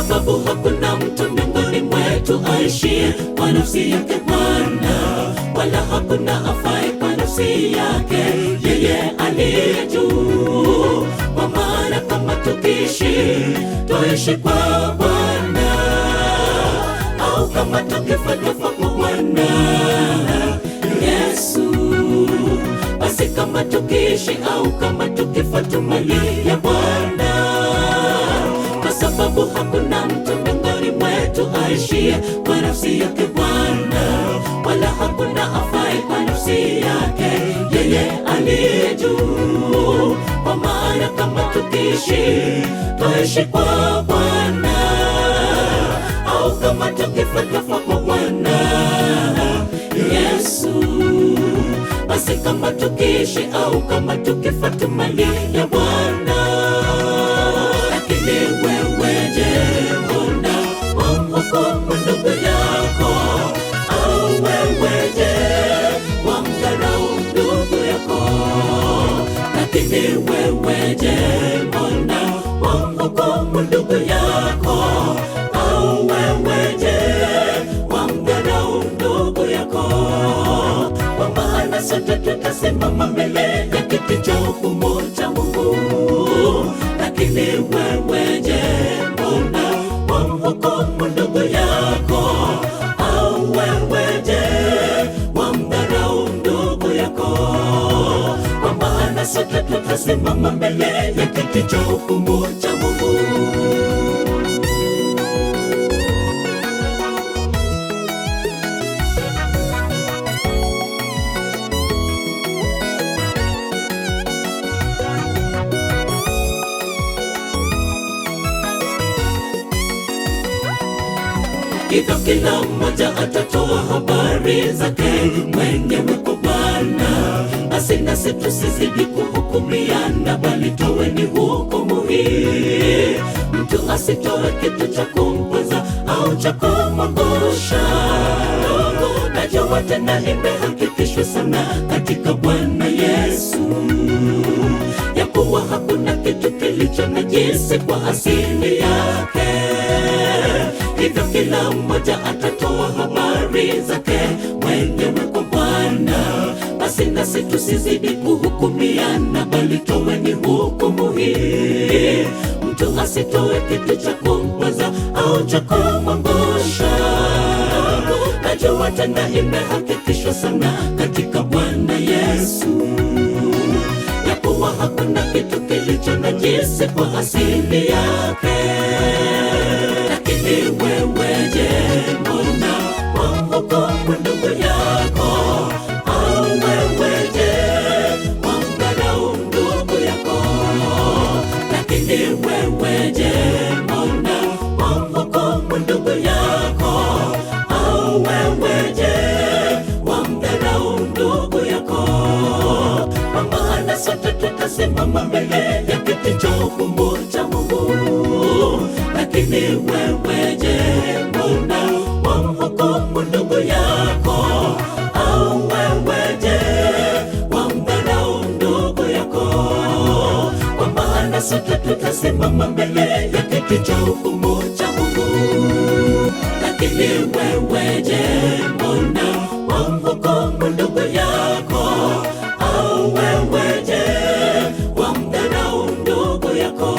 sababu hakuna mtu miongoni mwetu aishie kwa nafsi yake Bwana, wala hakuna afaye kwa nafsi yake yeye aliye juu. Kwa maana kama tukiishi, tuishi kwa Bwana, au kama tukifa, tufa kwa Bwana Yesu. Basi kama tukiishi au kama tukifa, tu mali ya Bwana, kwa sababu hakuna mtu miongoni mwetu aishie kwa nafsi yake Bwana, wala hakuna afaye kwa nafsi yake yeye aliye juu. Kwa maana kama tukiishi, tuishi kwa Bwana, au kama tukifa, tufa kwa Bwana Yesu. Basi kama tukiishi au kama tukifa, tu mali ya Bwana. Lakini wewe je, mbona wamhukumu ndugu yako? Au wewe je, wamdharau ndugu yako? Lakini wewe je, mbona wamhukumu ndugu yako? Au wewe je, wamdharau ndugu yako? Kwa maana sote tutasimama mbele ya kiti cha hukumu cha Mungu. Lakini wewe je, mbona wamhukumu ndugu yako? Au wewe je, wamdharau ndugu yako? Kwa maana sote tutasimama mbele ya kiti cha hukumu cha Mungu. Hivyo kila mmoja atatoa habari zake mwenyewe kwa Bwana. Basi nasi tusizidi kuhukumiana, bali toweni hukumu hii. Mtu asitoe kitu cha kumpweza au cha kumwangusha. Najua tena imehakikishwa sana katika Bwana Yesu, ya kuwa hakuna kitu kilicho najisi kwa asili yake. Hivyo kila mmoja atatoa habari zake mwenyewe kwa Bwana. Basi nasi tusizidi kuhukumiana, bali toweni hukumu hii. Mtu asitoe kitu cha kumpweza au cha kumwangusha. Najua tena imehakikishwa sana katika Bwana Yesu, ya kuwa hakuna kitu kilicho najisi kwa asili yake. Lakini wewe je, mbona wamhukumu ndugu yako? Au wewe je, wamdharau ndugu yako? Lakini wewe je, mbona wamhukumu ndugu yako? Au wewe je, wamdharau ndugu yako? Kwa maana sote tutasimama mbele ya kiti cha hukumu cha Mungu. Lakini wewe je, mbona wamhukumu ndugu yako? Au wewe je, wamdharau ndugu yako? Kwa maana sote tutasimama mbele ya kiti cha hukumu cha Mungu. Lakini wewe je, mbona wamhukumu ndugu yako? Au wewe je, wamdharau ndugu yako?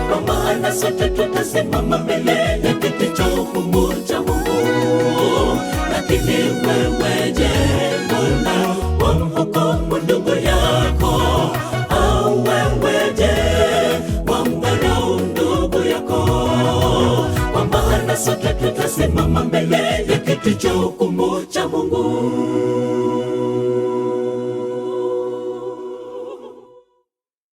Kwa maana sote tutasimama mbele ya kiti cha hukumu cha Mungu. Lakini wewe je, mbona wamhukumu ndugu yako? Au wewe je, wamdharau ndugu yako? Kwa maana sote tutasimama mbele ya kiti cha hukumu cha Mungu.